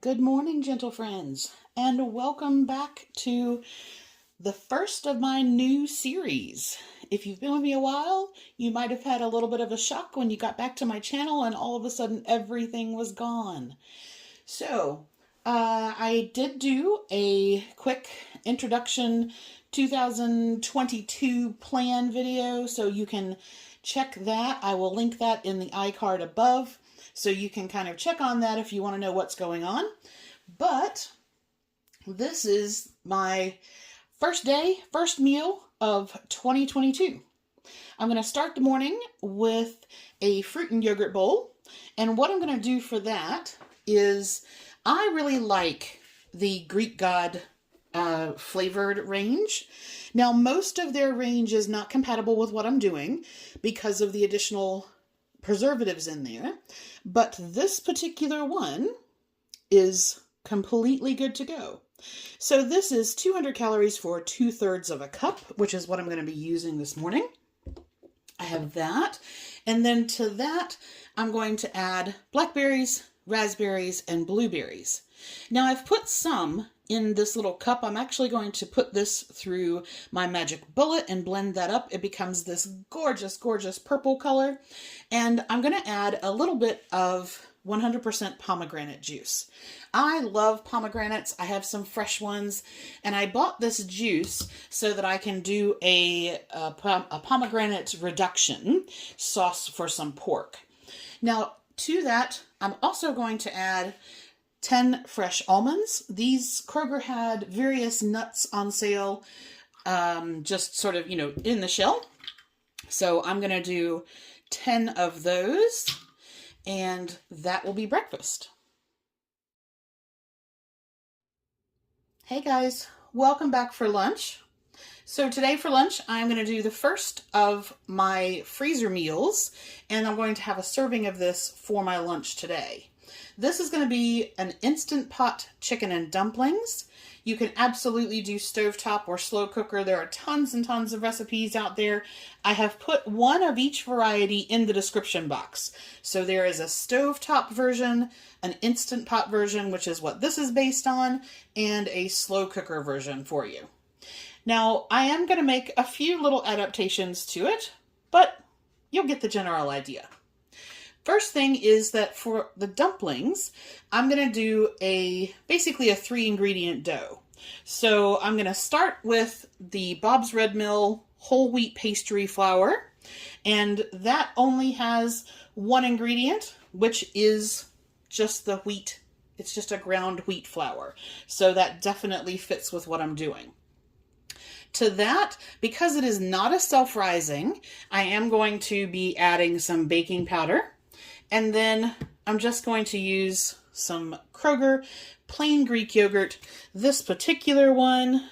Good morning, gentle friends, and welcome back to the first of my new series. If you've been with me a while, you might have had a little bit of a shock when you got back to my channel and all of a sudden everything was gone. So, I did do a quick introduction 2022 plan video, so you can check that. I will link that in the iCard above, so you can kind of check on that if you want to know what's going on. But this is my first meal of 2022. I'm going to start the morning with a fruit and yogurt bowl. And what I'm going to do for that is I really like the Greek God flavored range. Now, most of their range is not compatible with what I'm doing because of the additional preservatives in there. But this particular one is completely good to go. So this is 200 calories for 2/3 of a cup, which is what I'm going to be using this morning. I have that. And then to that, I'm going to add blackberries, raspberries, and blueberries. Now I've put some in this little cup. I'm actually going to put this through my magic bullet and blend that up. It becomes this gorgeous, gorgeous purple color. And I'm going to add a little bit of 100% pomegranate juice. I love pomegranates. I have some fresh ones, and I bought this juice so that I can do a pomegranate reduction sauce for some pork. Now, to that, I'm also going to add 10 fresh almonds. These Kroger had various nuts on sale, just sort of, in the shell. So I'm going to do 10 of those, and that will be breakfast. Hey guys, welcome back for lunch. So today for lunch, I'm going to do the first of my freezer meals, and I'm going to have a serving of this for my lunch today. This is going to be an Instant Pot chicken and dumplings. You can absolutely do stovetop or slow cooker. There are tons and tons of recipes out there. I have put one of each variety in the description box. So there is a stovetop version, an Instant Pot version, which is what this is based on, and a slow cooker version for you. Now, I am going to make a few little adaptations to it, but you'll get the general idea. First thing is that for the dumplings, I'm going to do basically a 3-ingredient dough. So I'm going to start with the Bob's Red Mill whole wheat pastry flour, and that only has one ingredient, which is just the wheat. It's just a ground wheat flour. So that definitely fits with what I'm doing. To that, because it is not a self-rising, I am going to be adding some baking powder. And then I'm just going to use some Kroger plain Greek yogurt. This particular one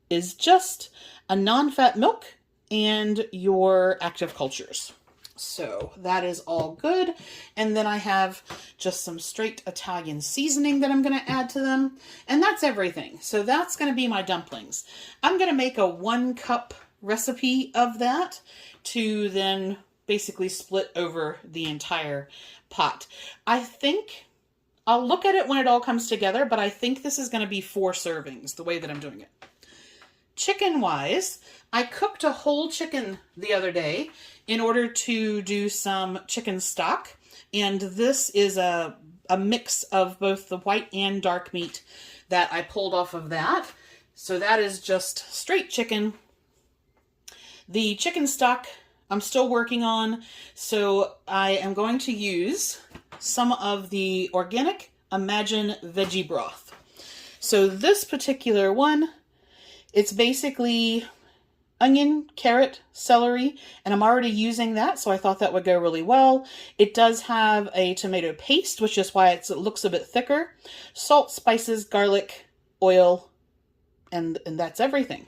is just a non-fat milk and your active cultures. So that is all good. And then I have just some straight Italian seasoning that I'm going to add to them. And that's everything. So that's going to be my dumplings. I'm going to make a 1-cup recipe of that to then basically split over the entire pot. I think I'll look at it when it all comes together, but I think this is going to be 4 servings, the way that I'm doing it. Chicken-wise, I cooked a whole chicken the other day in order to do some chicken stock, and this is a mix of both the white and dark meat that I pulled off of that. So that is just straight chicken. The chicken stock I'm still working on, so I am going to use some of the Organic Veggie Broth. So this particular one, it's basically onion, carrot, celery, and I'm already using that, so I thought that would go really well. It does have a tomato paste, which is why it looks a bit thicker. Salt, spices, garlic, oil, and that's everything.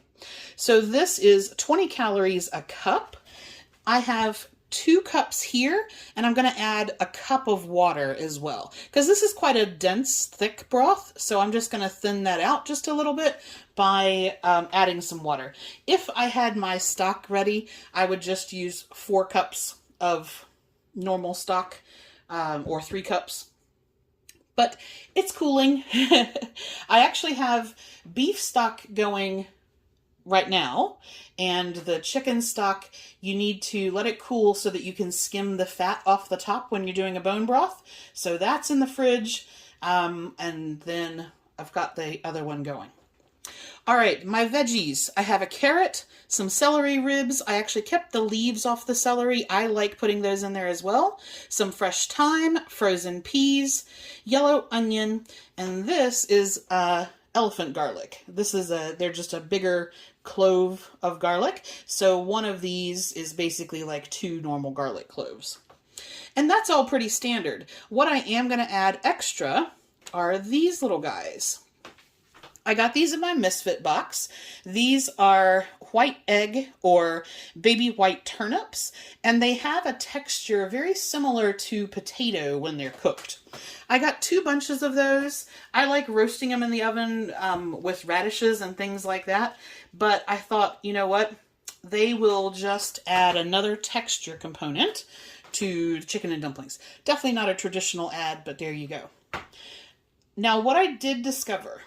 So this is 20 calories a cup. I have 2 cups here, and I'm going to add a cup of water as well, because this is quite a dense, thick broth, so I'm just going to thin that out just a little bit by adding some water. If I had my stock ready, I would just use 4 cups of normal stock, or 3 cups, but it's cooling. I actually have beef stock going right now, and the chicken stock, you need to let it cool so that you can skim the fat off the top when you're doing a bone broth. So that's in the fridge, and then I've got the other one going. All right, my veggies. I have a carrot, some celery ribs. I actually kept the leaves off the celery. I like putting those in there as well. Some fresh thyme, frozen peas, yellow onion, and this is elephant garlic. They're just a bigger clove of garlic. So one of these is basically like 2 normal garlic cloves. And that's all pretty standard. What I am going to add extra are these little guys. I got these in my Misfit box. These are white egg or baby white turnips, and they have a texture very similar to potato when they're cooked. I got 2 bunches of those. I like roasting them in the oven with radishes and things like that, but I thought, you know what? They will just add another texture component to chicken and dumplings. Definitely not a traditional add, but there you go. Now, what I did discover,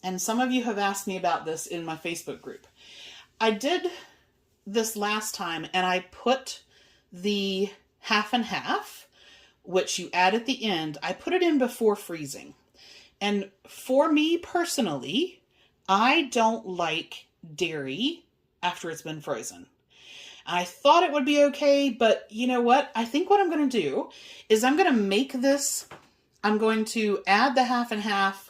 and some of you have asked me about this in my Facebook group. I did this last time, and I put the half and half, which you add at the end, I put it in before freezing. And for me personally, I don't like dairy after it's been frozen. I thought it would be okay, but you know what? I think what I'm going to do is I'm going to make this, I'm going to add the half and half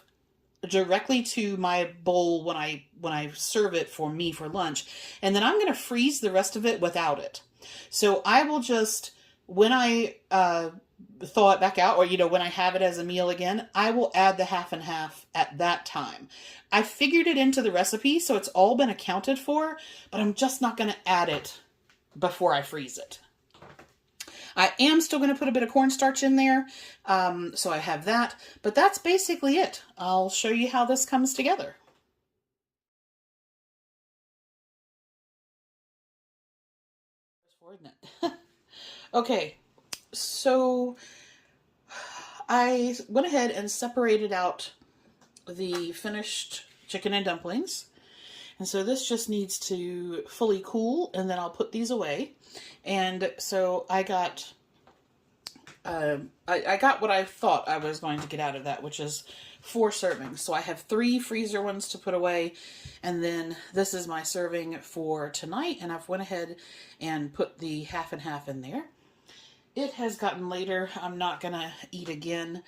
directly to my bowl when I serve it for me for lunch, and then I'm going to freeze the rest of it without it. So I will just, when I thaw it back out, or when I have it as a meal again, I will add the half and half at that time. I figured it into the recipe, so it's all been accounted for, but I'm just not going to add it before I freeze it. I am still going to put a bit of cornstarch in there, so I have that. But that's basically it. I'll show you how this comes together. Okay, so I went ahead and separated out the finished chicken and dumplings. And so this just needs to fully cool, and then I'll put these away. And so I got I got what I thought I was going to get out of that, which is 4 servings. So I have 3 freezer ones to put away, and then this is my serving for tonight, and I've went ahead and put the half and half in there. It has gotten later. I'm not going to eat again.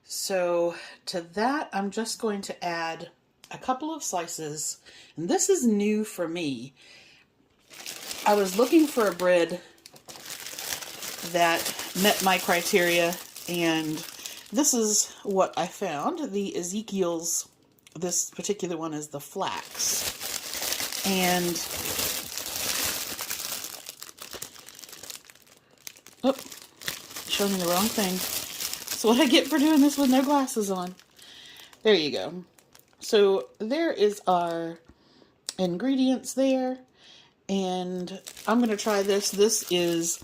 So to that, I'm just going to add a couple of slices, and this is new for me. I was looking for a bread that met my criteria, and this is what I found. The Ezekiel's, this particular one is the Flax, and showing me the wrong thing. So what I get for doing this with no glasses on. There you go. So there is our ingredients there, and I'm going to try this. This is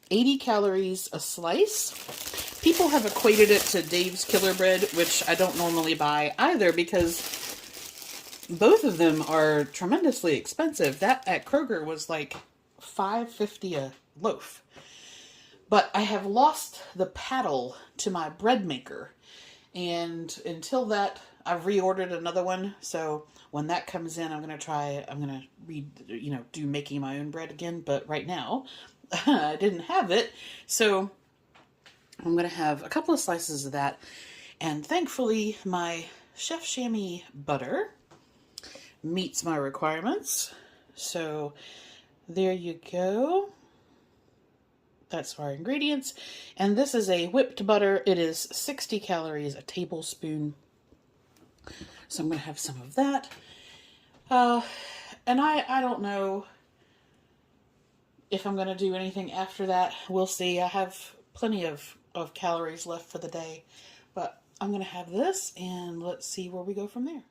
80 calories a slice. People have equated it to Dave's Killer Bread, which I don't normally buy either because both of them are tremendously expensive. That at Kroger was like $5.50 a loaf. But I have lost the paddle to my bread maker, and until that, I've reordered another one. So when that comes in, I'm going to do making my own bread again. But right now, I didn't have it. So I'm going to have a couple of slices of that. And thankfully, my Chef Chamois butter meets my requirements. So there you go. That's our ingredients. And this is a whipped butter. It is 60 calories a tablespoon. So I'm going to have some of that. And I don't know if I'm going to do anything after that. We'll see. I have plenty of calories left for the day. But I'm going to have this, and let's see where we go from there.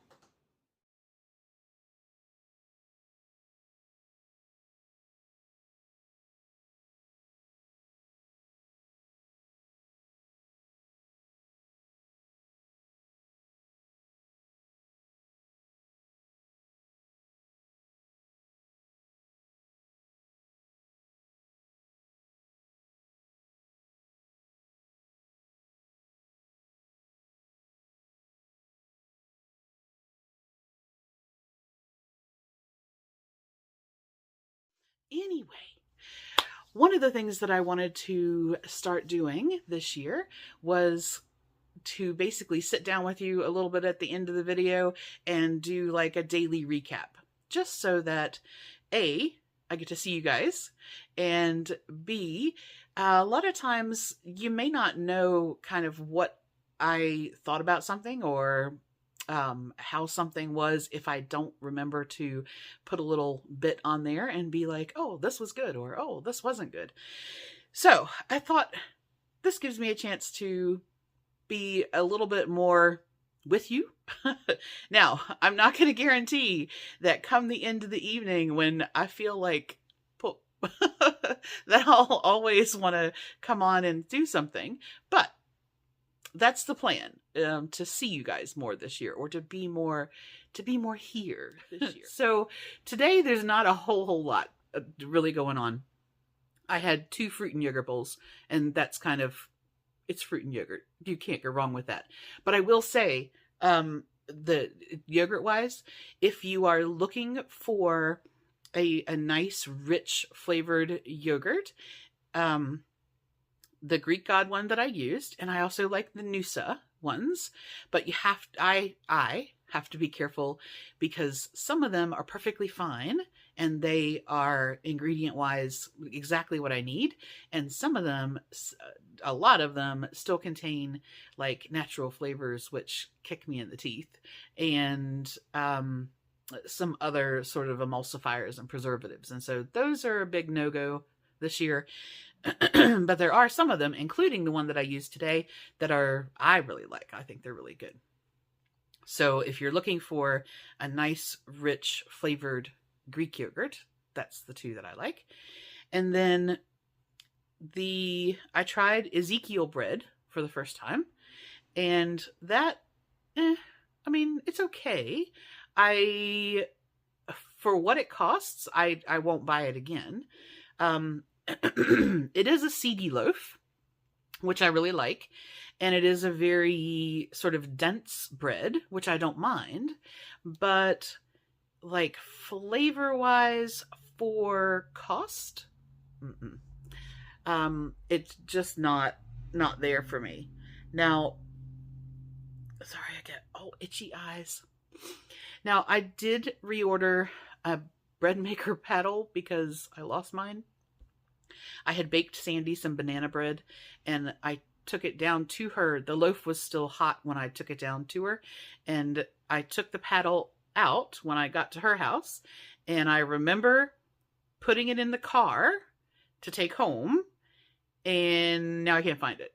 Anyway, one of the things that I wanted to start doing this year was to basically sit down with you a little bit at the end of the video and do like a daily recap, just so that A, I get to see you guys, and B, a lot of times you may not know kind of what I thought about something, or how something was, if I don't remember to put a little bit on there and be like, oh, this was good, or oh, this wasn't good. So I thought this gives me a chance to be a little bit more with you. Now, I'm not going to guarantee that come the end of the evening when I feel like that I'll always want to come on and do something, but that's the plan, to see you guys more this year, or to be more here this year. So today there's not a whole lot really going on. I had 2 fruit and yogurt bowls, and that's kind of, it's fruit and yogurt. You can't go wrong with that. But I will say, the yogurt wise, if you are looking for a nice, rich flavored yogurt, the Greek God one that I used, and I also like the Noosa ones, but I have to be careful because some of them are perfectly fine and they are ingredient wise exactly what I need, and some of them, a lot of them, still contain like natural flavors which kick me in the teeth, and some other sort of emulsifiers and preservatives, and so those are a big no-go this year. But there are some of them, including the one that I used today, that I really like. I think they're really good. So if you're looking for a nice, rich, flavored Greek yogurt, that's the 2 that I like. And then I tried Ezekiel Bread for the first time, and that, I mean, it's okay. For what it costs, I won't buy it again. It is a seedy loaf, which I really like, and it is a very sort of dense bread, which I don't mind, but like flavor wise, for cost, it's just not there for me. Now, sorry, I get itchy eyes. Now, I did reorder a bread maker paddle because I lost mine. I had baked Sandy some banana bread, and I took it down to her. The loaf was still hot when I took it down to her, and I took the paddle out when I got to her house, and I remember putting it in the car to take home, and now I can't find it.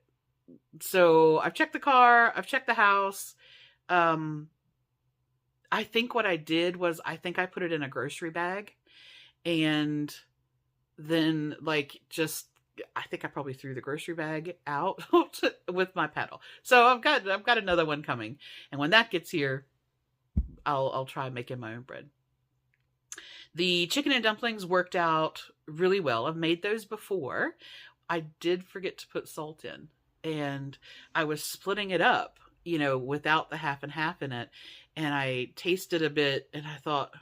So I've checked the car, I've checked the house. I think what I did was, I think I put it in a grocery bag, and then I think I probably threw the grocery bag out with my paddle. So I've got another one coming, and when that gets here, I'll try making my own bread. The chicken and dumplings worked out really well. I've made those before. I did forget to put salt in, and I was splitting it up, without the half and half in it, and I tasted a bit, and I thought,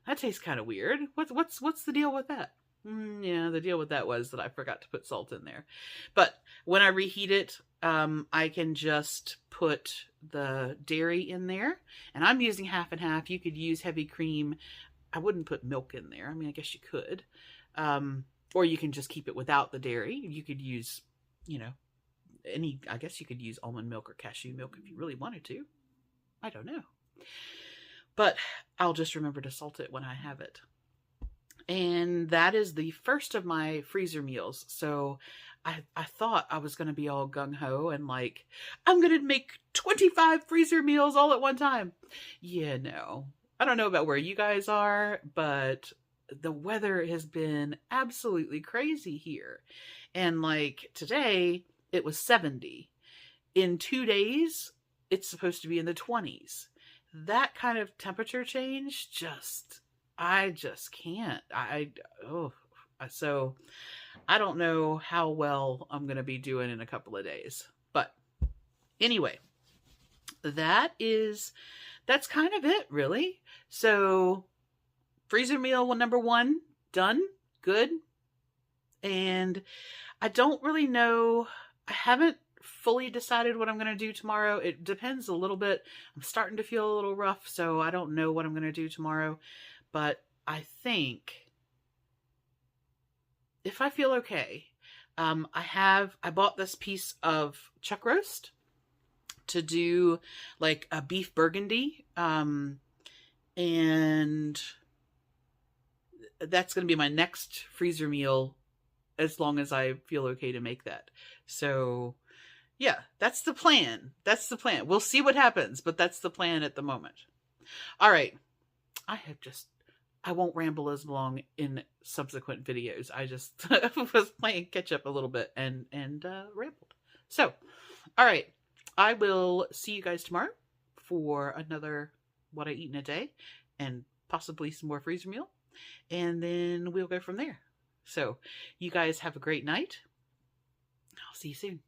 that tastes kind of weird. What's the deal with that? Yeah, the deal with that was that I forgot to put salt in there. But when I reheat it, I can just put the dairy in there, and I'm using half and half. You could use heavy cream. I wouldn't put milk in there. I mean, I guess you could. Or you can just keep it without the dairy. You could use, I guess you could use almond milk or cashew milk if you really wanted to. I don't know. But I'll just remember to salt it when I have it. And that is the first of my freezer meals. So I thought I was going to be all gung-ho and like, I'm going to make 25 freezer meals all at one time. Yeah, no. I don't know about where you guys are, but the weather has been absolutely crazy here. And like today, it was 70. In 2 days, it's supposed to be in the 20s. That kind of temperature change, I just can't. So I don't know how well I'm going to be doing in a couple of days. But anyway, that's kind of it, really. So freezer meal number 1 done good. And I don't really know. I haven't fully decided what I'm going to do tomorrow. It depends a little bit. I'm starting to feel a little rough, so I don't know what I'm going to do tomorrow. But I think if I feel okay, I bought this piece of chuck roast to do like a beef burgundy. And that's going to be my next freezer meal as long as I feel okay to make that. So yeah, that's the plan. That's the plan. We'll see what happens, but that's the plan at the moment. All right. I won't ramble as long in subsequent videos. I just was playing catch up a little bit and rambled. So, all right. I will see you guys tomorrow for another What I Eat in a Day and possibly some more freezer meal. And then we'll go from there. So, you guys have a great night. I'll see you soon.